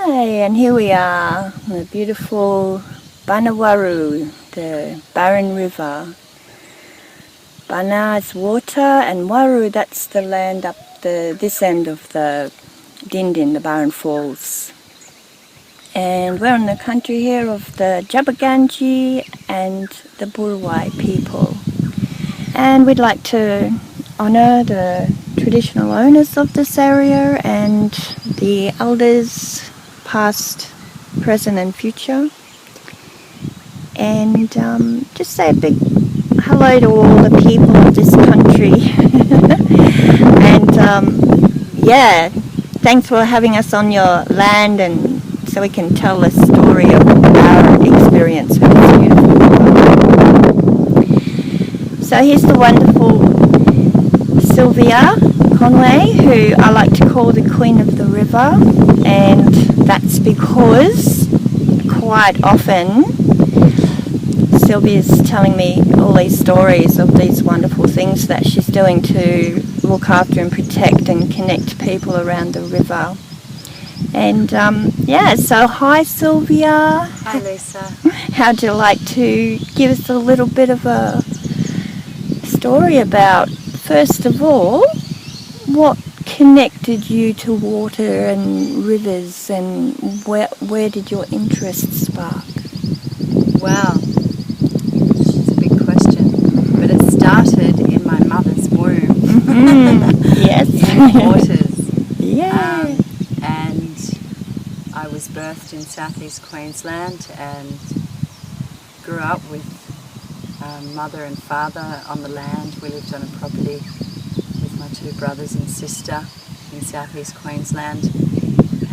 Hi, and here we are, the beautiful Bana Waru, the Barron River. Bana is water, and Waru, that's the land up this end of the Dindin, the Barron Falls. And we're in the country here of the Jabaganji and the Burwai people. And we'd like to honour the traditional owners of this area and the elders, past, present and future. And just say a big hello to all the people of this country. And yeah, thanks for having us on your land, and so we can tell the story of our experience with this beautiful river. So here's the wonderful Sylvia Conway, who I like to call the Queen of the River, and that's because quite often Sylvia's telling me all these stories of these wonderful things that she's doing to look after and protect and connect people around the river. And yeah, so hi Sylvia. Hi Lisa. How'd you like to give us a little bit of a story about, first of all, what connected you to water and rivers, and where did your interest spark? Wow, it's a big question, but it started in my mother's womb. Yes. In waters. Yeah. And I was birthed in southeast Queensland and grew up with mother and father on the land. We lived on a property with my two brothers and sister in southeast Queensland,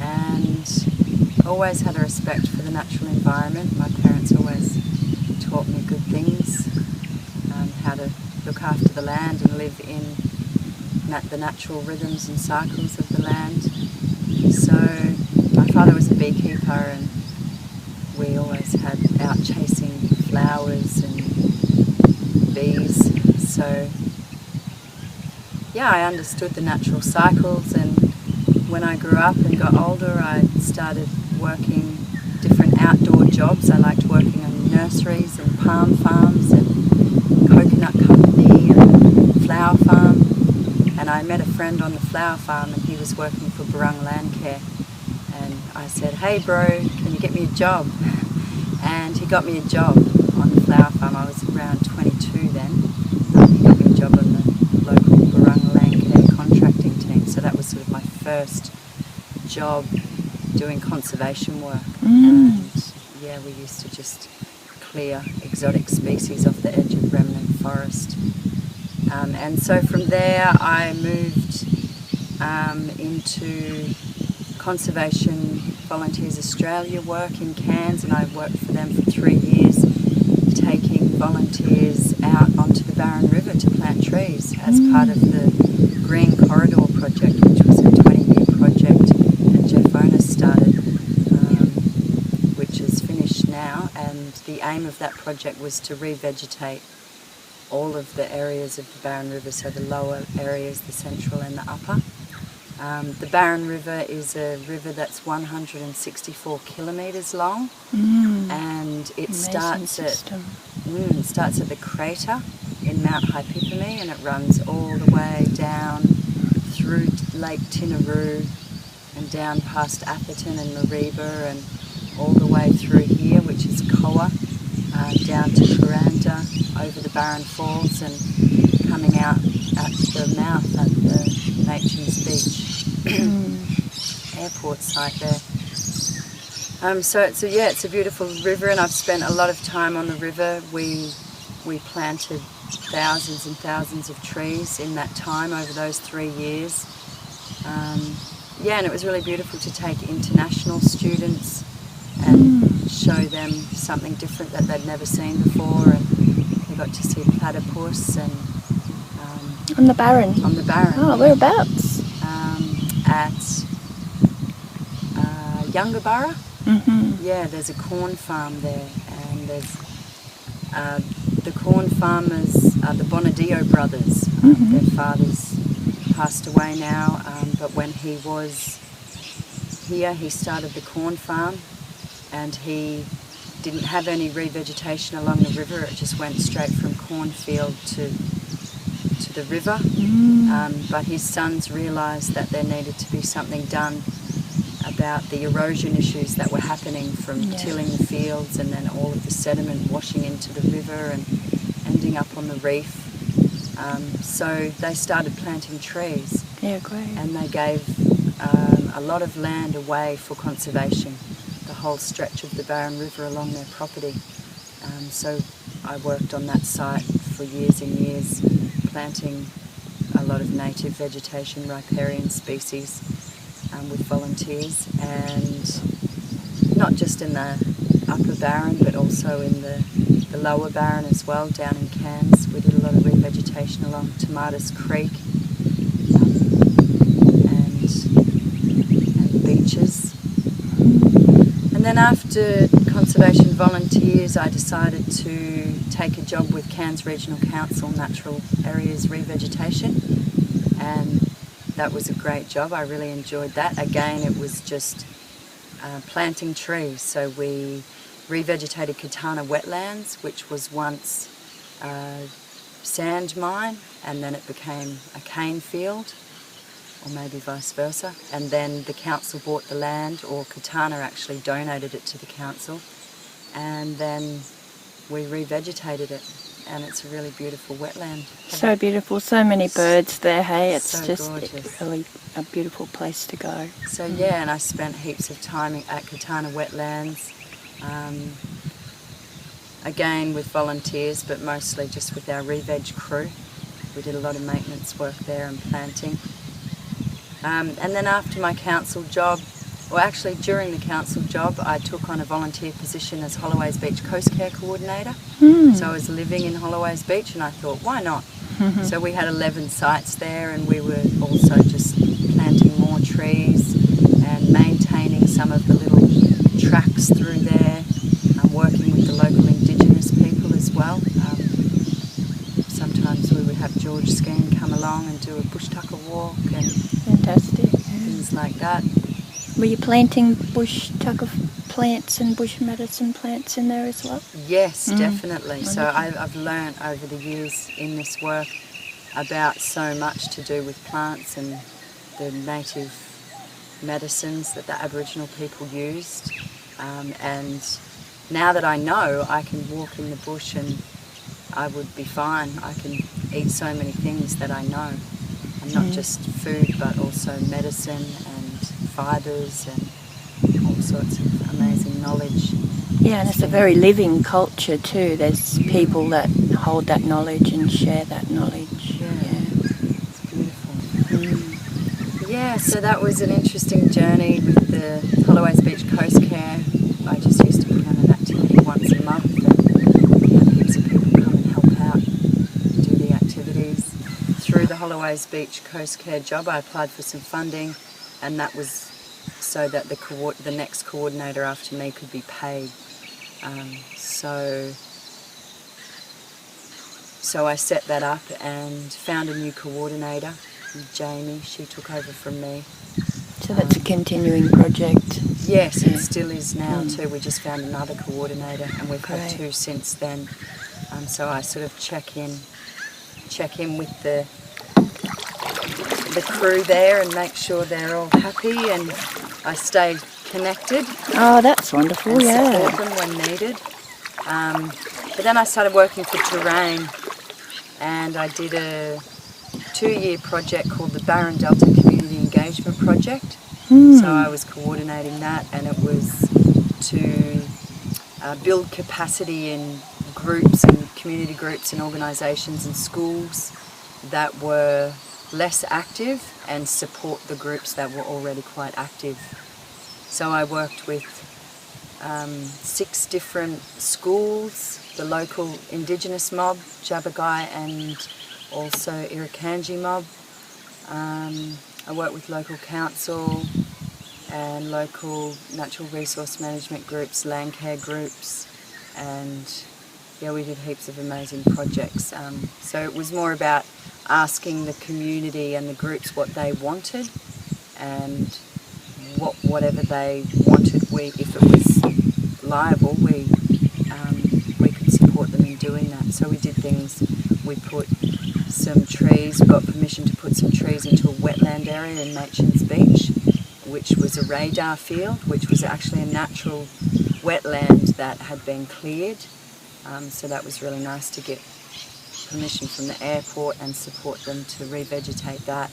and always had a respect for the natural environment. My parents always taught me good things, how to look after the land and live in the natural rhythms and cycles of the land. So my father was a beekeeper, and we always had out chasing flowers and bees. So yeah, I understood the natural cycles, and when I grew up and got older, I started working different outdoor jobs. I liked working on nurseries and palm farms and coconut company and flower farm. And I met a friend on the flower farm, and he was working for Barron Land Care. And I said, hey bro, can you get me a job? And he got me a job on the flower farm. I was around 22 then. He got me a job on the local Barron Land Care contracting team. So that was sort of my first job doing conservation work. And yeah, we used to just clear exotic species off the edge of remnant forest. And so from there I moved into Conservation Volunteers Australia work in Cairns, and I worked for them for 3 years, taking volunteers out onto the Barron River to plant trees as part of the Green Corridor project, which was a 20-year project that Jeff Owner started, which is finished now. And the aim of that project was to revegetate all of the areas of the Barron River, so the lower areas, the central and the upper. The Barron River is a river that's 164 kilometres long, and it starts at the crater in Mount Haipipimi, and it runs all the way down through Lake Tinaroo and down past Atherton and Mareeba and all the way through here, which is Koah, down to Kuranda, over the Barron Falls, and coming out at the mouth at the Nations Beach airport site there. So it's a beautiful river, and I've spent a lot of time on the river. We planted thousands and thousands of trees in that time over those 3 years. And it was really beautiful to take international students and show them something different that they'd never seen before, and they got to see platypus and On the Barron? On the Barron. Oh, whereabouts? At Yungaburra. Yeah, there's a corn farm there, and there's the corn farmers are the Bonadio brothers. Their fathers passed away now, but when he was here he started the corn farm, and he didn't have any revegetation along the river. It just went straight from cornfield to the river. But his sons realised that there needed to be something done about the erosion issues that were happening from tilling the fields, and then all of the sediment washing into the river and ending up on the reef. So they started planting trees. Yeah, great. And they gave a lot of land away for conservation, the whole stretch of the Barron River along their property. So I worked on that site for years and years, planting a lot of native vegetation, riparian species, with volunteers, and not just in the upper Barron but also in the lower Barron as well, down in Cairns. We did a lot of revegetation along Tomatoes Creek and beaches. And then after conservation volunteers, I decided to take a job with Cairns Regional Council Natural Areas Revegetation, and that was a great job. I really enjoyed that. Again, it was just planting trees. So we revegetated Katana wetlands, which was once a sand mine, and then it became a cane field, or maybe vice versa. And then the council bought the land, or Katana actually donated it to the council, and then we revegetated it. And it's a really beautiful wetland. So beautiful, so many birds there, hey? It's So just gorgeous. really a beautiful place to go. So yeah, and I spent heaps of time at Katana wetlands, again with volunteers, but mostly just with our re-veg crew. We did a lot of maintenance work there and planting. And then after my council job, well actually during the council job, I took on a volunteer position as Holloway's Beach Coast Care Coordinator. So I was living in Holloway's Beach, and I thought, why not? So we had 11 sites there, and we were also just planting more trees and maintaining some of the little tracks through there, working with the local Indigenous people as well. Sometimes we would have George Skeen come along and do a bush tucker walk and Fantastic. things like that. Were you planting bush tucker plants and bush medicine plants in there as well? Yes, definitely. Wonderful. So I've learnt over the years in this work about so much to do with plants and the native medicines that the Aboriginal people used. And now that I know, I can walk in the bush and I would be fine. I can eat so many things that I know. And not just food, but also medicine and fibres and all sorts of amazing knowledge. Yeah, and it's a very living culture too. There's people that hold that knowledge and share that knowledge. Yeah. It's beautiful. Yeah, so that was an interesting journey with the Holloway's Beach Coast Care. I just used to put on an activity once a month, and we had heaps of people come and help out, do the activities. Through the Holloway's Beach Coast Care job, I applied for some funding, and that was so that the next coordinator after me could be paid. So I set that up and found a new coordinator, Jamie. She took over from me. So that's a continuing project. Yes, it still is now too. We just found another coordinator, and we've had two since then. So I sort of check in with the crew there and make sure they're all happy, and I stay connected. Oh, that's wonderful, and yeah. support them when needed. But then I started working for Terrain, and I did a 2-year project called the Barron Delta Community Engagement Project. So I was coordinating that, and it was to build capacity in groups and community groups and organisations and schools that were less active and support the groups that were already quite active. So I worked with 6 different schools, the local Indigenous mob, Jabagai, and also Irukandji mob. I worked with local council and local natural resource management groups, land care groups, and yeah, we did heaps of amazing projects. So it was more about asking the community and the groups what they wanted, and whatever they wanted, if it was liable, we could support them in doing that. So we did things. We put some trees. We got permission to put some trees into a wetland area in Machin's Beach, which was a radar field, which was actually a natural wetland that had been cleared. So that was really nice to get permission from the airport and support them to revegetate that.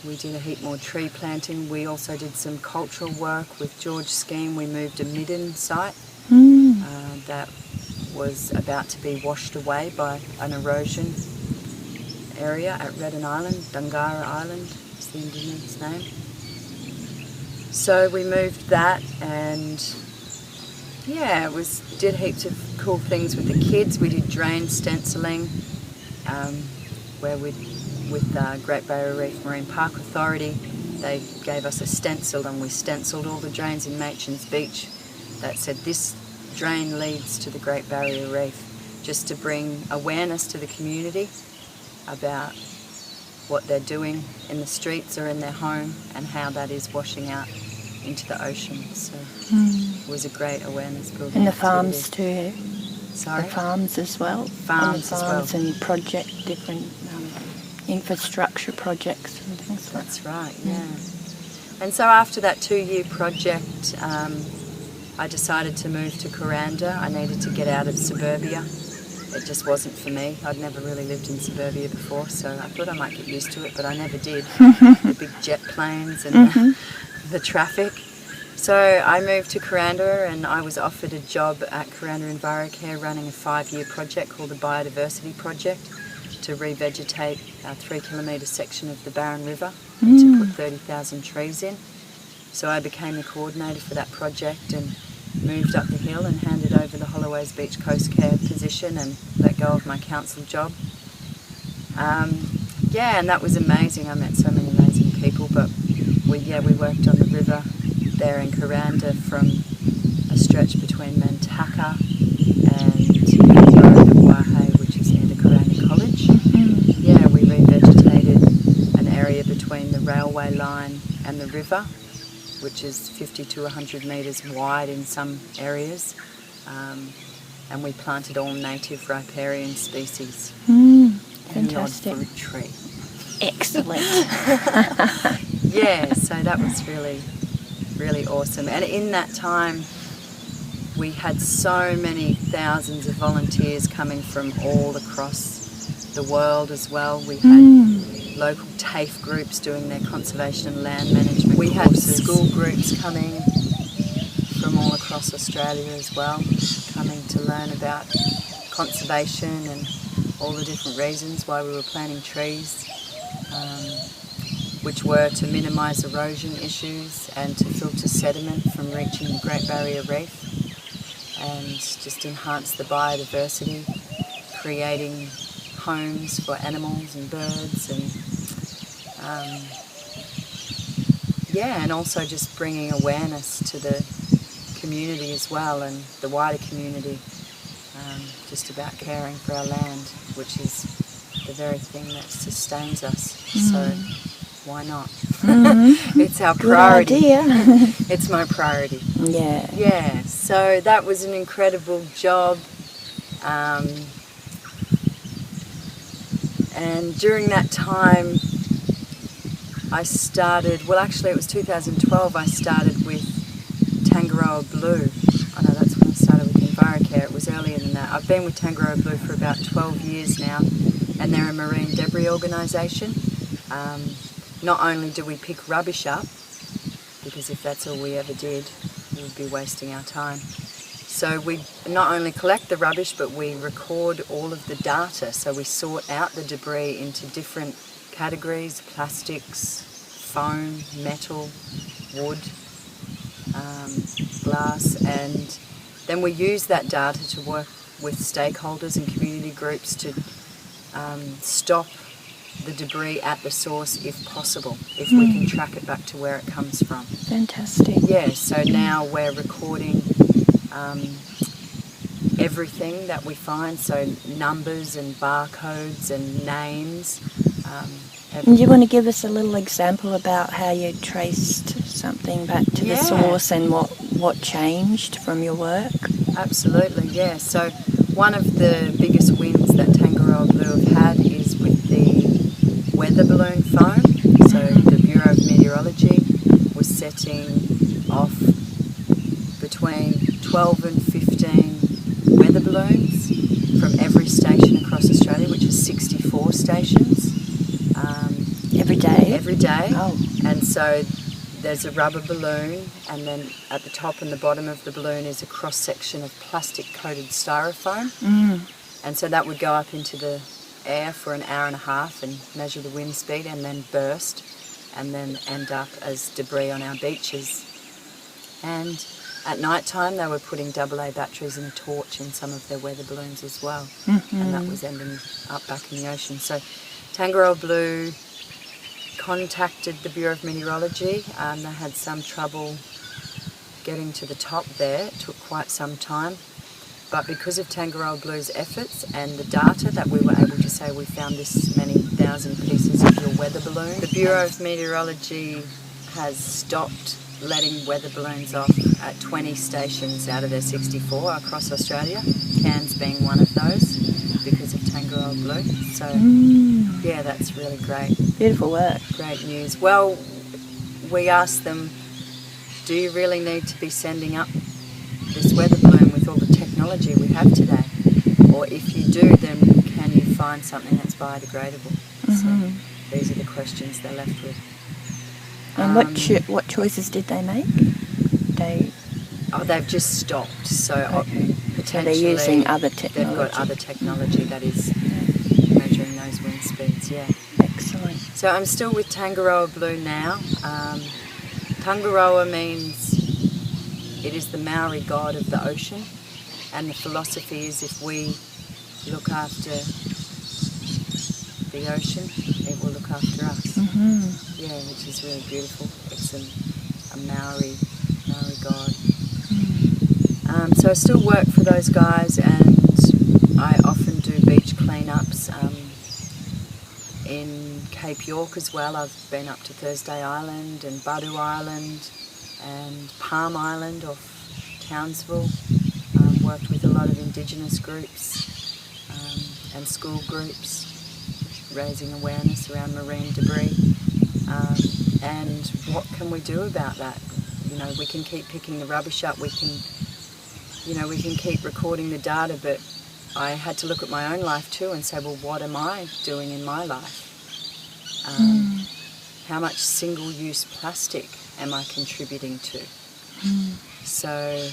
We did a heap more tree planting. We also did some cultural work with George Scheme. We moved a midden site that was about to be washed away by an erosion area at Redden Island. Dungara Island is the Indigenous name. So we moved that, and yeah, did heaps of cool things with the kids. We did drain stenciling, where with Great Barrier Reef Marine Park Authority, they gave us a stencil, and we stenciled all the drains in Machin's Beach that said this drain leads to the Great Barrier Reef, just to bring awareness to the community about what they're doing in the streets or in their home and how that is washing out into the ocean. So it was a great awareness building. And the activity. farms too. Sorry? The farms as well. Farms as well. And different infrastructure projects and things like that. That's right, yeah. And so after that 2-year project, I decided to move to Kuranda. I needed to get out of suburbia. It just wasn't for me. I'd never really lived in suburbia before, so I thought I might get used to it, but I never did. The big jet planes and the traffic. So I moved to Kuranda, and I was offered a job at Kuranda EnviroCare running a 5-year project called the Biodiversity Project to revegetate a 3-kilometre section of the Barron River and to put 30,000 trees in. So I became the coordinator for that project and moved up the hill and handed over the Holloway's Beach Coast Care position and let go of my council job. Yeah, and that was amazing. I met so many amazing people, but we worked on the river there in Kuranda from a stretch between Mantaka and the road of Wahe, which is near the Kuranda College. Yeah, we revegetated an area between the railway line and the river, which is 50 to 100 metres wide in some areas, and we planted all native riparian species. Fantastic. And the odd fruit tree. Excellent. Yeah, so that was really, really awesome. And in that time, we had so many thousands of volunteers coming from all across the world as well. We had local TAFE groups doing their conservation and land management. We had school groups coming from all across Australia as well, coming to learn about conservation and all the different reasons why we were planting trees, which were to minimise erosion issues and to filter sediment from reaching the Great Barrier Reef and just enhance the biodiversity, creating homes for animals and birds, and and also just bringing awareness to the community as well, and the wider community, just about caring for our land, which is the very thing that sustains us. So why not? It's our priority. Good idea. It's my priority. Yeah. Yeah, so that was an incredible job. And during that time, I started, well actually it was 2012, I started with Tangaroa Blue. I know that's when I started with EnviroCare, it was earlier than that. I've been with Tangaroa Blue for about 12 years now, and they're a marine debris organisation. Not only do we pick rubbish up, because if that's all we ever did, we would be wasting our time. So we not only collect the rubbish, but we record all of the data. So we sort out the debris into different categories: plastics, foam, metal, wood, glass, and then we use that data to work with stakeholders and community groups to stop the debris at the source if possible, if we can track it back to where it comes from. Fantastic. Yeah, so now we're recording everything that we find, so numbers and barcodes and names, And do you want to give us a little example about how you traced something back to the source and what changed from your work? Absolutely, yeah. So one of the biggest wins that Tangaroa Blue have had is with the weather balloon foam. So the Bureau of Meteorology was setting off between 12 and 15 weather balloons from every station across Australia, which is 64 stations. Every day? Every day. Oh. And so there's a rubber balloon, and then at the top and the bottom of the balloon is a cross-section of plastic-coated styrofoam. And so that would go up into the air for an hour and a half and measure the wind speed and then burst and then end up as debris on our beaches. And at night time they were putting AA batteries and a torch in some of their weather balloons as well. And that was ending up back in the ocean. So Tangaroa Blue contacted the Bureau of Meteorology. They had some trouble getting to the top there. It took quite some time. But because of Tangaroa Blue's efforts and the data that we were able to say we found this many thousand pieces of your weather balloon, the Bureau of Meteorology has stopped letting weather balloons off at 20 stations out of their 64 across Australia, Cairns being one of those, because of Tangaroa Blue. So yeah, that's really great. Beautiful work. Great news. Well, we asked them, do you really need to be sending up this weather balloon with all the technology we have today? Or if you do, then can you find something that's biodegradable? So these are the questions they're left with. And what choices did they make? They've just stopped. So potentially so they're using other technology. They've got other technology that is measuring those wind speeds, yeah. Excellent. So I'm still with Tangaroa Blue now. Tangaroa means it is the Maori god of the ocean, and the philosophy is if we look after the ocean, it will look after us. Yeah, which is really beautiful. It's a Maori god. So I still work for those guys, and I often do beach cleanups in Cape York as well. I've been up to Thursday Island and Badu Island and Palm Island off Townsville. Worked with a lot of Indigenous groups and school groups, raising awareness around marine debris. And what can we do about that? You know, we can keep picking the rubbish up, we can keep recording the data, but I had to look at my own life too and say, well, what am I doing in my life? How much single-use plastic am I contributing to? So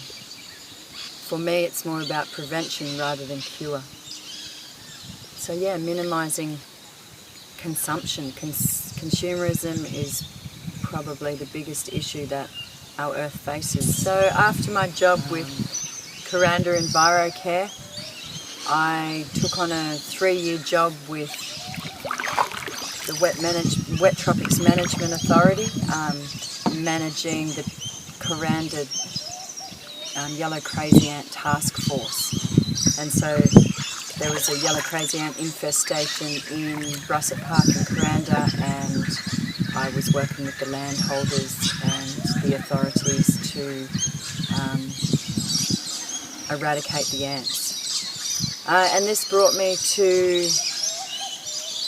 for me, it's more about prevention rather than cure. So yeah, minimising consumption. Consumerism is probably the biggest issue that our Earth faces. So after my job with Kuranda EnviroCare, I took on a 3-year job with the Wet Tropics Management Authority, managing the Kuranda Yellow Crazy Ant Task Force. And so there was a yellow crazy ant infestation in Russet Park in Kuranda, and I was working with the landholders and the authorities to eradicate the ants. And this brought me to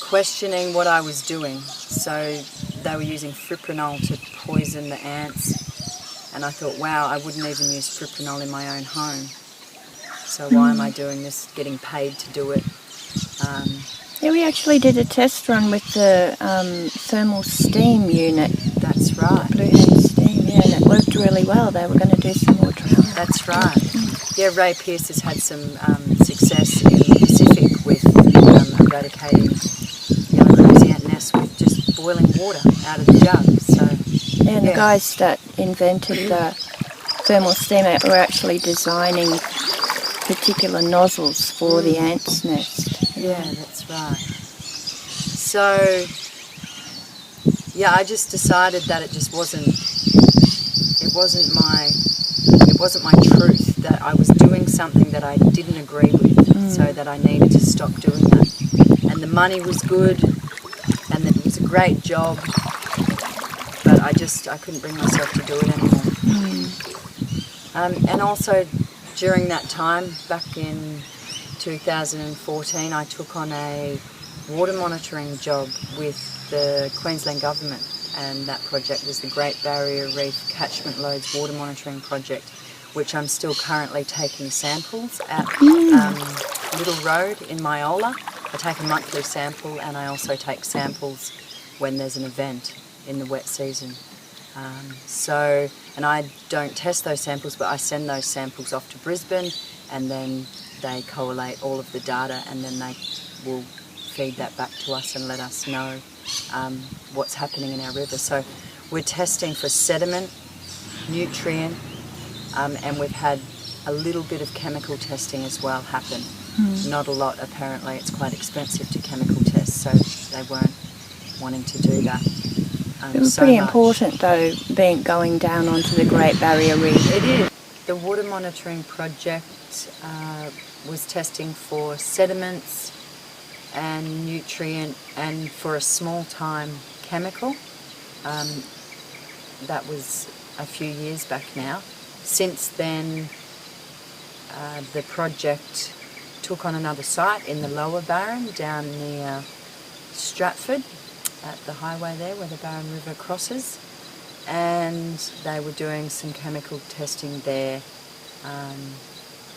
questioning what I was doing. So they were using fipronil to poison the ants, and I thought, wow, I wouldn't even use fipronil in my own home. So why am I doing this, getting paid to do it? Yeah, we actually did a test run with the thermal steam unit. That's right. The blue hand steam, yeah, and it worked really well. They were going to do some more trials. That's right. Yeah, Ray Pearce has had some success in the Pacific with eradicating yellow crazy ant nests with just boiling water out of the jug. So, yeah, and the guys that invented the thermal steam were actually designing particular nozzles for the ant's nest. Yeah, that's right. So, yeah, I just decided that it wasn't my truth, that I was doing something that I didn't agree with, so that I needed to stop doing that. And the money was good, great job, but I couldn't bring myself to do it anymore. And also during that time, back in 2014, I took on a water monitoring job with the Queensland Government, and that project was the Great Barrier Reef Catchment Loads Water Monitoring Project, which I'm still currently taking samples at Little Road in Myola. I take a monthly sample, and I also take samples when there's an event in the wet season. And I don't test those samples, but I send those samples off to Brisbane, and then they collate all of the data, and then they will feed that back to us and let us know what's happening in our river. So we're testing for sediment, nutrient, and we've had a little bit of chemical testing as well happen. Not a lot, apparently. It's quite expensive to chemical test, so they weren't wanting to do that. It was pretty important though, going down onto the Great Barrier Reef. It is. The water monitoring project was testing for sediments and nutrient, and for a small time chemical. That was a few years back now. Since then, the project took on another site in the lower Barron, down near Stratford, at the highway there where the Barron River crosses, and they were doing some chemical testing there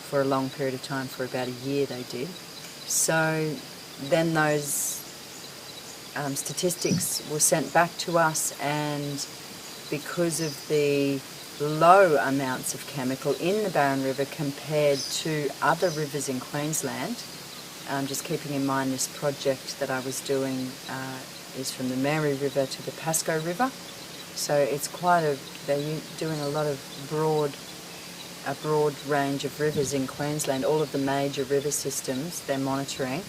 for a long period of time. For about a year they did. So then those statistics were sent back to us, and because of the low amounts of chemical in the Barron River compared to other rivers in Queensland, just keeping in mind this project that I was doing is from the Mary River to the Pasco River, so it's they're doing a lot of a broad range of rivers in Queensland. All of the major river systems they're monitoring,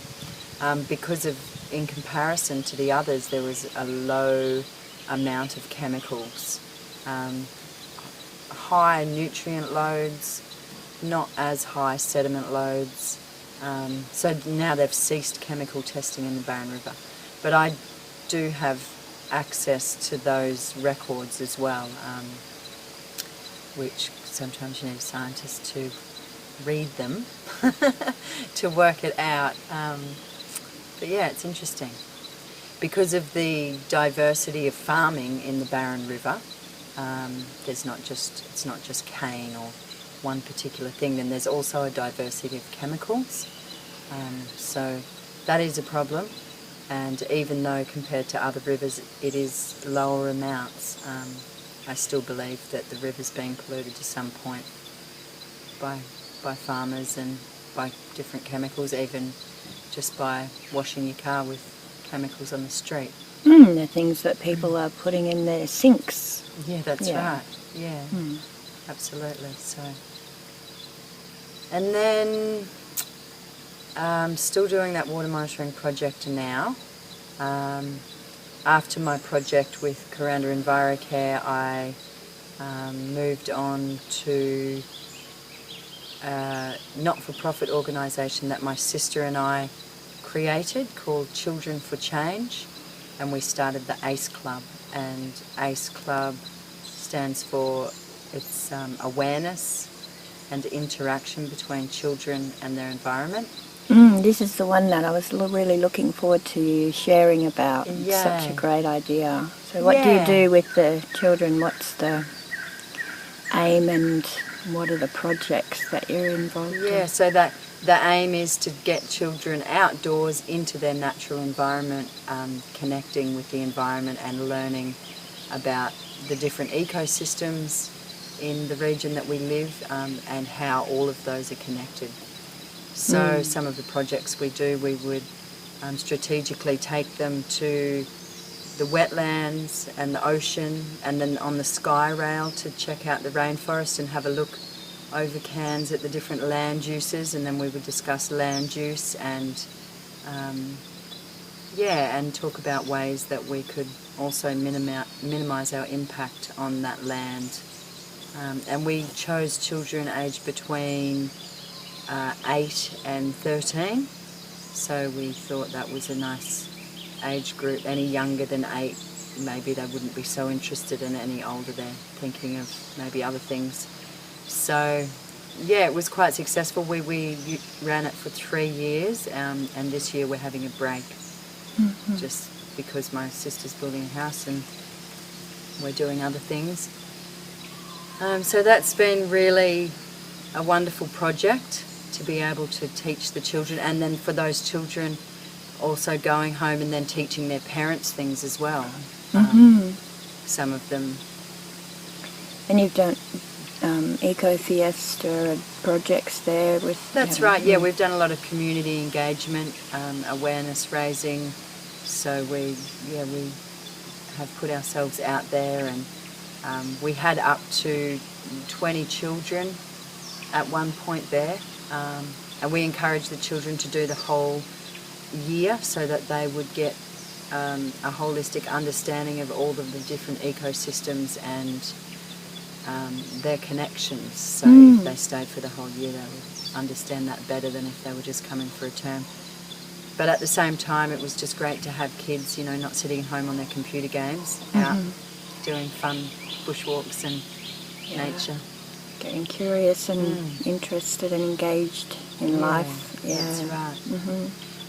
because in comparison to the others, there was a low amount of chemicals. High nutrient loads, not as high sediment loads. So now they've ceased chemical testing in the Barron River. But I do have access to those records as well, which sometimes you need a scientist to read them to work it out. But yeah, it's interesting. Because of the diversity of farming in the Barron River, it's not just cane or one particular thing, then there's also a diversity of chemicals. So that is a problem, and even though compared to other rivers it is lower amounts, I still believe that the river's being polluted to some point by farmers and by different chemicals, even just by washing your car with chemicals on the street. The things that people are putting in their sinks. Yeah, that's right. Yeah, absolutely. So, and then still doing that water monitoring project now. After my project with Kuranda EnviroCare, I moved on to a not-for-profit organisation that my sister and I created called Children for Change, and we started the ACE Club. And ACE Club stands for awareness and interaction between children and their environment. This is the one that I was really looking forward to you sharing about. Yeah. Such a great idea. So what do you do with the children? What's the aim, and what are the projects that you're involved in? Yeah, so that the aim is to get children outdoors into their natural environment, connecting with the environment and learning about the different ecosystems in the region that we live, and how all of those are connected. So some of the projects we do, we would strategically take them to the wetlands and the ocean, and then on the sky rail to check out the rainforest and have a look over cans at the different land uses, and then we would discuss land use and and talk about ways that we could also minimise our impact on that land. And we chose children aged between 8 and 13, so we thought that was a nice age group any younger than 8, maybe they wouldn't be so interested, and any older they're thinking of maybe other things. So yeah, it was quite successful. We ran it for 3 years, and this year we're having a break, just because my sister's building a house and we're doing other things. So that's been really a wonderful project to be able to teach the children, and then for those children also going home and then teaching their parents things as well. Some of them. And you've done Eco Fiesta projects there with... That's right, yeah, we've done a lot of community engagement, awareness raising, so we have put ourselves out there, and we had up to 20 children at one point there, and we encouraged the children to do the whole year so that they would get a holistic understanding of all of the different ecosystems and their connections. So if they stayed for the whole year, they would understand that better than if they were just coming for a term. But at the same time, it was just great to have kids, you know, not sitting home on their computer games, out doing fun bushwalks and nature. Getting curious and interested and engaged in life. Yeah, that's right.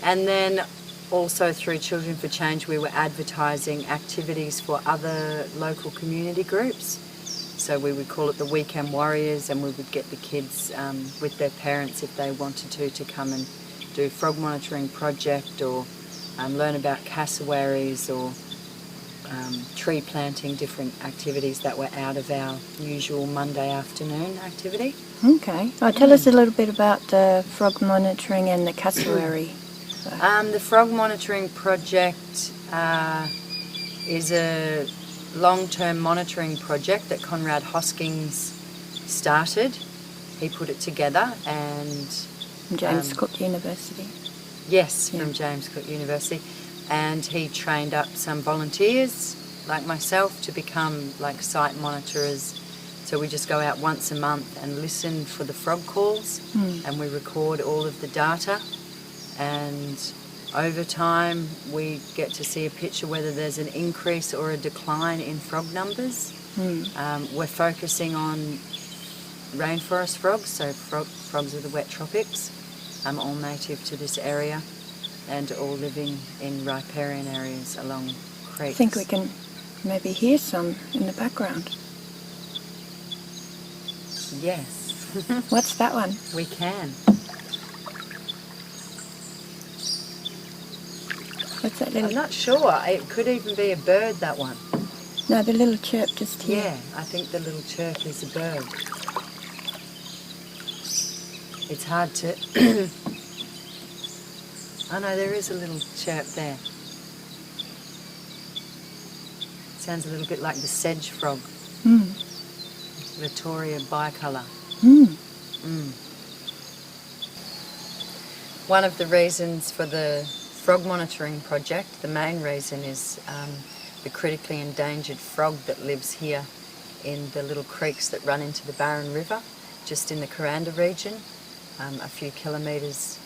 And then also through Children for Change, we were advertising activities for other local community groups. So we would call it the Weekend Warriors, and we would get the kids with their parents, if they wanted to come and do frog monitoring project, or learn about cassowaries, or tree planting, different activities that were out of our usual Monday afternoon activity. Okay. Tell us a little bit about the frog monitoring and the cassowary. The frog monitoring project is a long-term monitoring project that Conrad Hoskins started. He put it together, and From James Cook University. Yes, from James Cook University. And he trained up some volunteers like myself to become like site monitorers. So we just go out once a month and listen for the frog calls, and we record all of the data, and over time we get to see a picture whether there's an increase or a decline in frog numbers. We're focusing on rainforest frogs, so frogs of the wet tropics, all native to this area and all living in riparian areas along creeks. I think we can maybe hear some in the background. Yes. What's that one? We can. What's that little... I'm not sure. It could even be a bird, that one. No, the little chirp just here. Yeah, I think the little chirp is a bird. It's hard to... Oh no, there is a little chirp there. Sounds a little bit like the sedge frog. Latoria bicolor. One of the reasons for the frog monitoring project, the main reason, is the critically endangered frog that lives here in the little creeks that run into the Barron River, just in the Kuranda region, a few kilometres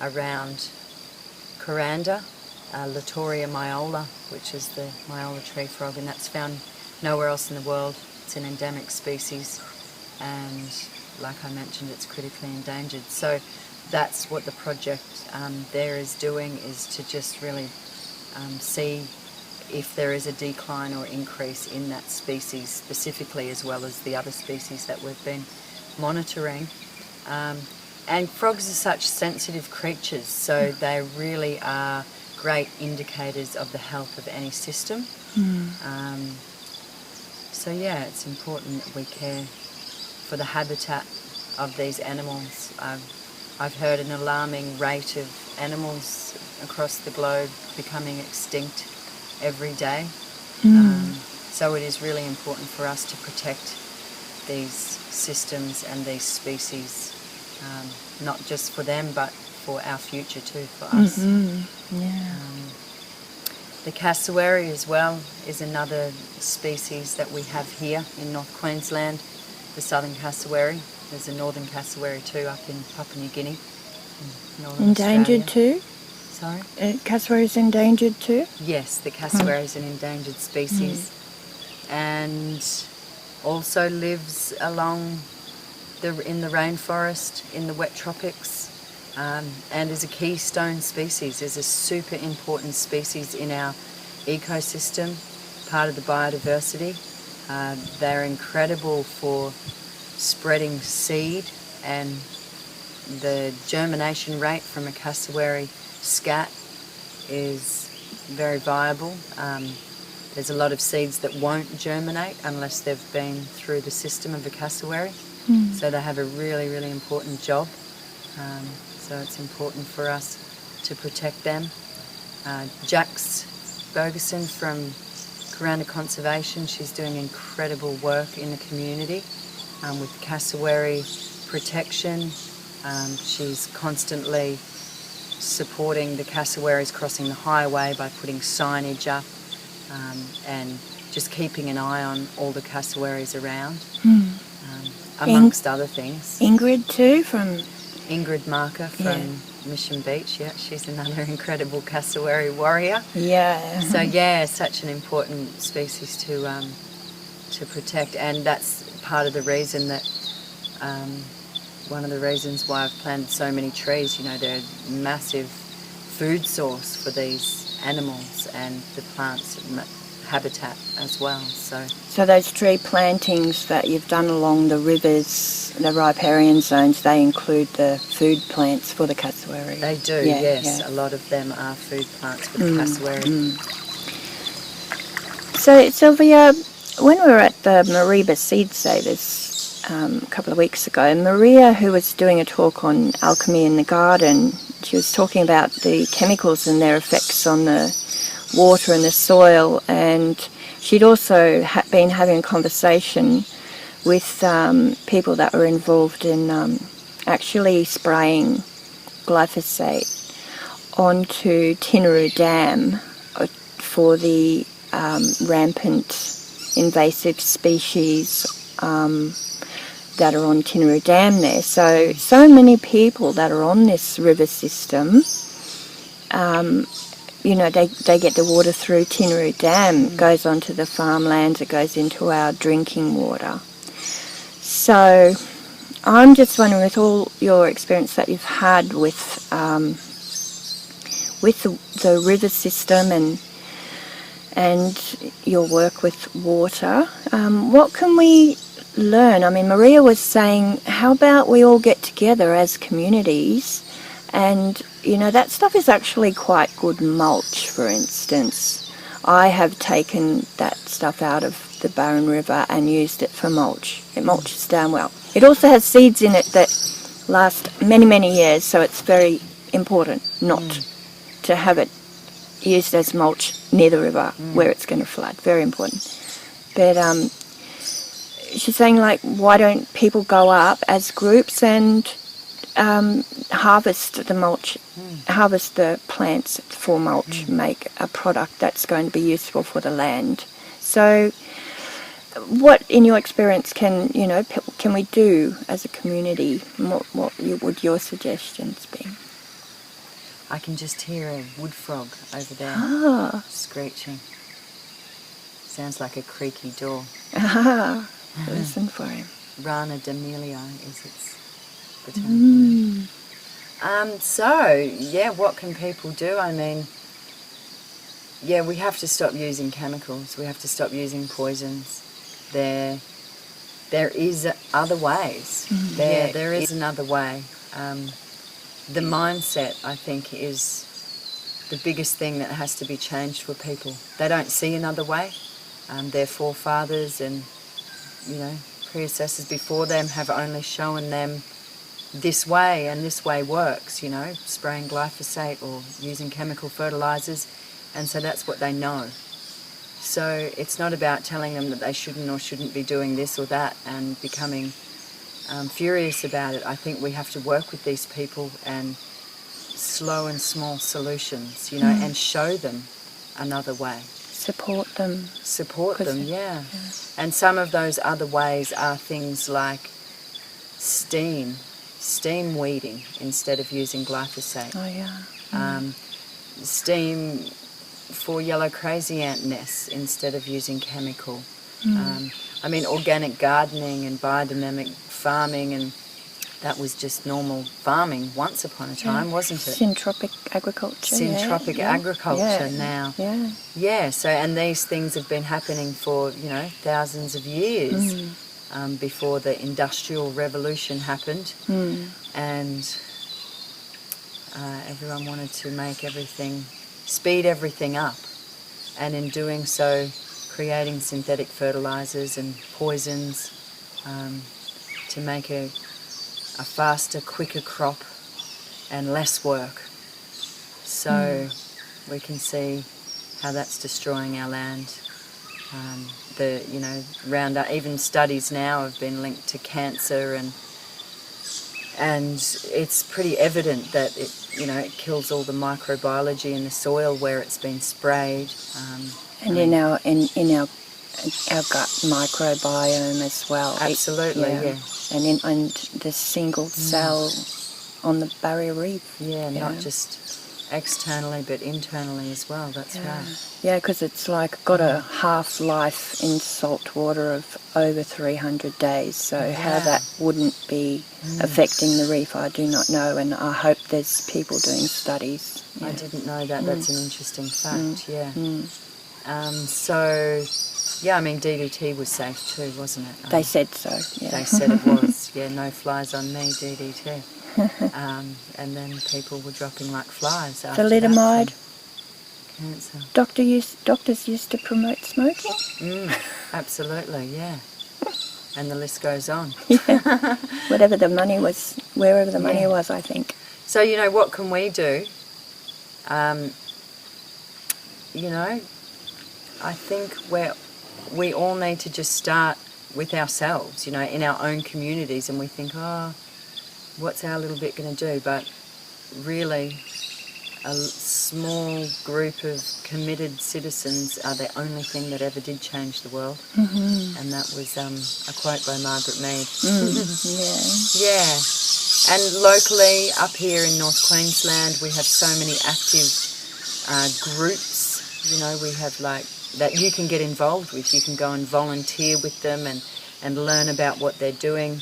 around Kuranda, Latoria myola, which is the myola tree frog, and that's found nowhere else in the world. It's an endemic species, and like I mentioned, it's critically endangered. So that's what the project there is doing, is to just really see if there is a decline or increase in that species specifically, as well as the other species that we've been monitoring. And frogs are such sensitive creatures, so they really are great indicators of the health of any system. So yeah, it's important that we care for the habitat of these animals. I've heard an alarming rate of animals across the globe becoming extinct every day. So it is really important for us to protect these systems and these species, not just for them, but for our future too, for us. The cassowary as well is another species that we have here in North Queensland, the southern cassowary. There's a northern cassowary too up in Papua New Guinea. Endangered too? Sorry? Cassowary is endangered too? Yes, the cassowary is an endangered species and also lives along in the rainforest, in the wet tropics, and is a keystone species, is a super important species in our ecosystem, part of the biodiversity. They're incredible for spreading seed, and the germination rate from a cassowary scat is very viable. There's a lot of seeds that won't germinate unless they've been through the system of a cassowary. So they have a really, really important job. So it's important for us to protect them. Jax Bergeson from Kuranda Conservation, she's doing incredible work in the community with cassowary protection. She's constantly supporting the cassowaries crossing the highway by putting signage up and just keeping an eye on all the cassowaries around, amongst other things. Ingrid too from... Ingrid Marker from Mission Beach, yeah, she's another incredible cassowary warrior. Yeah. So yeah, such an important species to protect, and that's part of the reason that one of the reasons why I've planted so many trees. You know, they're a massive food source for these animals and the plants habitat as well. So those tree plantings that you've done along the rivers, the riparian zones, they include the food plants for the cassowary? They do, yes. A lot of them are food plants for the cassowary. So Sylvia, when we were at the Mariba Seed Savers a couple of weeks ago, Maria, who was doing a talk on alchemy in the garden, she was talking about the chemicals and their effects on the water and the soil, and she'd also been having a conversation with people that were involved in actually spraying glyphosate onto Tinaroo Dam for the rampant invasive species that are on Tinaroo Dam there. So many people that are on this river system, you know, they get the water through Tinaroo Dam, goes onto the farmlands, it goes into our drinking water. So I'm just wondering, with all your experience that you've had with the river system and your work with water, what can we learn? I mean, Maria was saying, how about we all get together as communities, and you know, that stuff is actually quite good mulch, for instance. I have taken that stuff out of the Barron River and used it for mulch. It mulches down well. It also has seeds in it that last many, many years, so it's very important not to have it used as mulch near the river where it's going to flood. Very important. But she's saying, like, why don't people go up as groups and harvest the mulch, harvest the plants for mulch, make a product that's going to be useful for the land. So what, in your experience, can we do as a community? What would your suggestions be? I can just hear a wood frog over there screeching. Sounds like a creaky door. Listen for him. Rana D'Amelio is its botanical name. So, yeah, what can people do? I mean, yeah, we have to stop using chemicals. We have to stop using poisons. There is other ways. There is another way. The mindset, I think, is the biggest thing that has to be changed for people. They don't see another way. Their forefathers and, you know, predecessors before them have only shown them this way, and this way works, you know, spraying glyphosate or using chemical fertilizers, and so that's what they know. So it's not about telling them that they shouldn't or shouldn't be doing this or that and becoming furious about it. I think we have to work with these people and slow and small solutions, you know, and show them another way. Support them. Support them, yeah. And some of those other ways are things like steam weeding instead of using glyphosate. Oh, yeah. steam for yellow crazy ant nests instead of using chemical. I mean, organic gardening and biodynamic farming, and that was just normal farming once upon a time, wasn't it? Syntropic agriculture. Syntropic agriculture now. Yeah. Yeah, so, and these things have been happening for, thousands of years before the Industrial Revolution happened. And everyone wanted to speed everything up. And in doing so, creating synthetic fertilizers and poisons to make a faster, quicker crop and less work. So we can see how that's destroying our land. Roundup, even studies now have been linked to cancer, and it's pretty evident that it kills all the microbiology in the soil where it's been sprayed. And in our gut microbiome as well. Absolutely, yeah. And the single cell on the barrier reef. Yeah, not just externally but internally as well, that's right. Yeah, because it's got a half-life in salt water of over 300 days, so how that wouldn't be affecting the reef, I do not know, and I hope there's people doing studies. I didn't know that. That's an interesting fact, I mean, DDT was safe too, wasn't it? They said so, yeah. They said it was, no flies on me, DDT. And then people were dropping like flies after thalidomide. Cancer. Doctors used to promote smoking. Absolutely, yeah. And the list goes on. Whatever the money was, wherever the money was, I think. So, what can we do? I think we all need to just start with ourselves, in our own communities, and we think, what's our little bit going to do? But really, a small group of committed citizens are the only thing that ever did change the world. And that was a quote by Margaret Mead. Yeah. And locally, up here in North Queensland, we have so many active groups. We have that you can get involved with. You can go and volunteer with them and learn about what they're doing.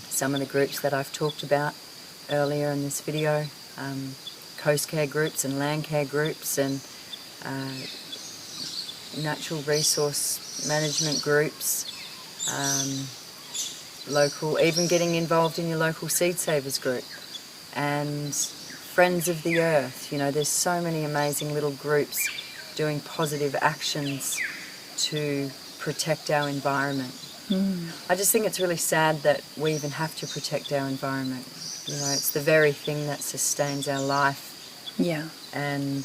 Some of the groups that I've talked about earlier in this video, coast care groups and land care groups and natural resource management groups, even getting involved in your local seed savers group and Friends of the Earth. There's so many amazing little groups doing positive actions to protect our environment. I just think it's really sad that we even have to protect our environment. It's the very thing that sustains our life. Yeah. And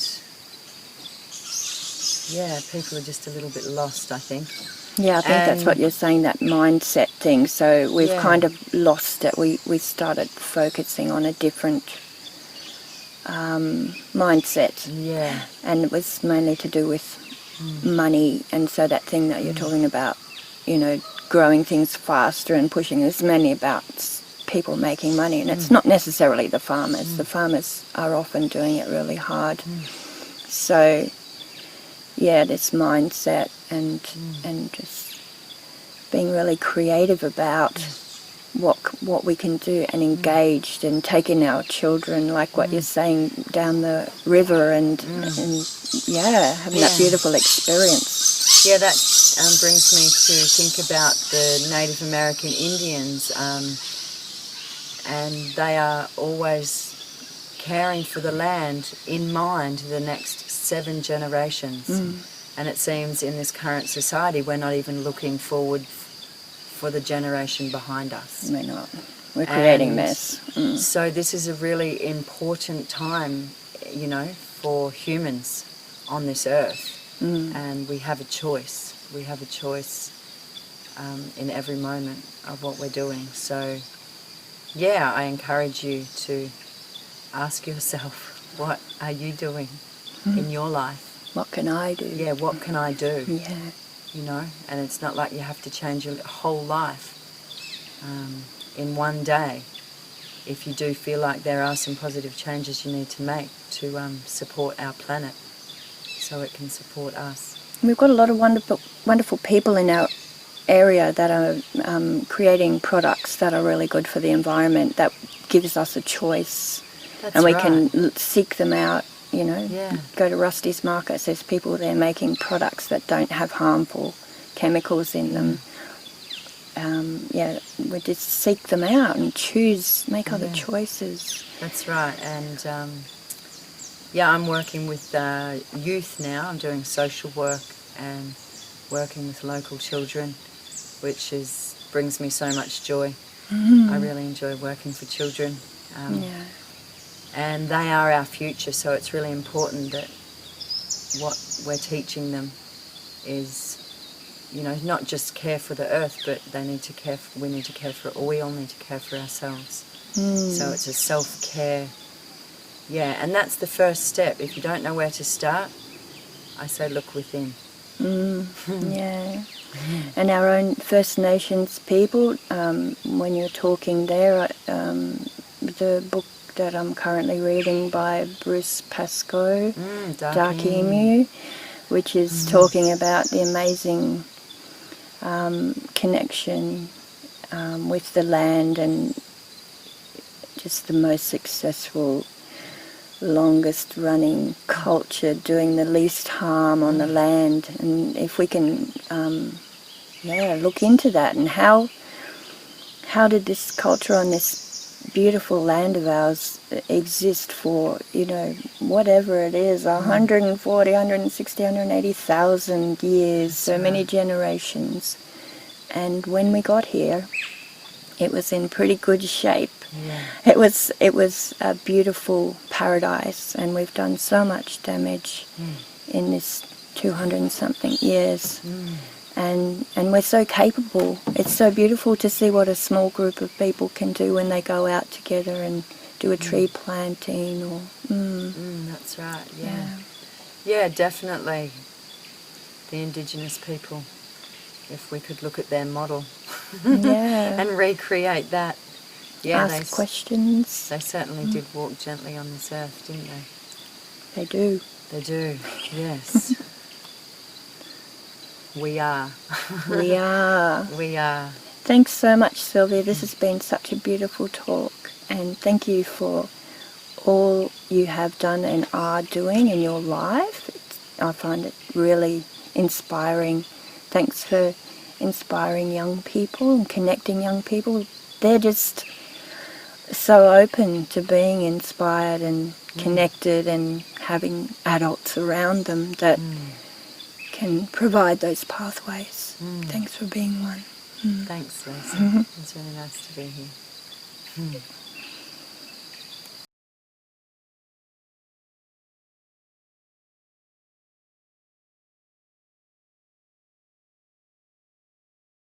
people are just a little bit lost, I think. Yeah, I think that's what you're saying, that mindset thing. So we've kind of lost it. We started focusing on a different mindset. Yeah. And it was mainly to do with money, and so that thing that you're talking about, growing things faster and pushing, is mainly about people making money, and it's not necessarily the farmers. The farmers are often doing it really hard. So, this mindset and just being really creative about what we can do and engaged and taking our children, like what you're saying, down the river and having that beautiful experience. Yeah, that brings me to think about the Native American Indians, and they are always caring for the land in mind the next 7 generations. And it seems in this current society we're not even looking forward for the generation behind us. We're not. We're creating mess. So this is a really important time, for humans on this earth. And we have a choice. We have a choice in every moment of what we're doing. So, I encourage you to ask yourself, what are you doing in your life? What can I do? Yeah, what can I do? Yeah. And it's not like you have to change your whole life in one day. if you do feel like there are some positive changes you need to make to support our planet so it can support us. We've got a lot of wonderful people in our area that are creating products that are really good for the environment, that gives us a choice. That's and we right. can seek them out, you know. Yeah. Go to Rusty's Markets, there's people there making products that don't have harmful chemicals in them. We just seek them out and make other choices. That's right. And I'm working with youth now. I'm doing social work and working with local children, which brings me so much joy. I really enjoy working for children. And they are our future, so it's really important that what we're teaching them is, you know, not just care for the earth, but we need to care for it, or we all need to care for ourselves. So it's a self-care. Yeah, and that's the first step. If you don't know where to start, I say look within. Yeah. And our own First Nations people, when you're talking there, the book that I'm currently reading by Bruce Pascoe, Dark Emu, which is talking about the amazing connection with the land, and just the most successful, longest running culture doing the least harm on the land. And if we can look into that, and how did this culture on this beautiful land of ours exist for, you know, whatever it is, 140, 160, 180,000 years, so many generations. And when we got here, it was in pretty good shape. It was a beautiful paradise, and we've done so much damage in this 200 and something years. And we're so capable. It's so beautiful to see what a small group of people can do when they go out together and do a tree planting. Or that's right. Yeah, definitely. The Indigenous people, if we could look at their model and recreate that. Ask questions. They certainly did walk gently on this earth, didn't they? They do. They do, yes. We are. We are. We are. Thanks so much, Sylvia. This has been such a beautiful talk, and thank you for all you have done and are doing in your life. I find it really inspiring. Thanks for inspiring young people and connecting young people. They're just so open to being inspired and connected, and having adults around them that can provide those pathways. Thanks for being one. Thanks, Lisa. It's really nice to be here.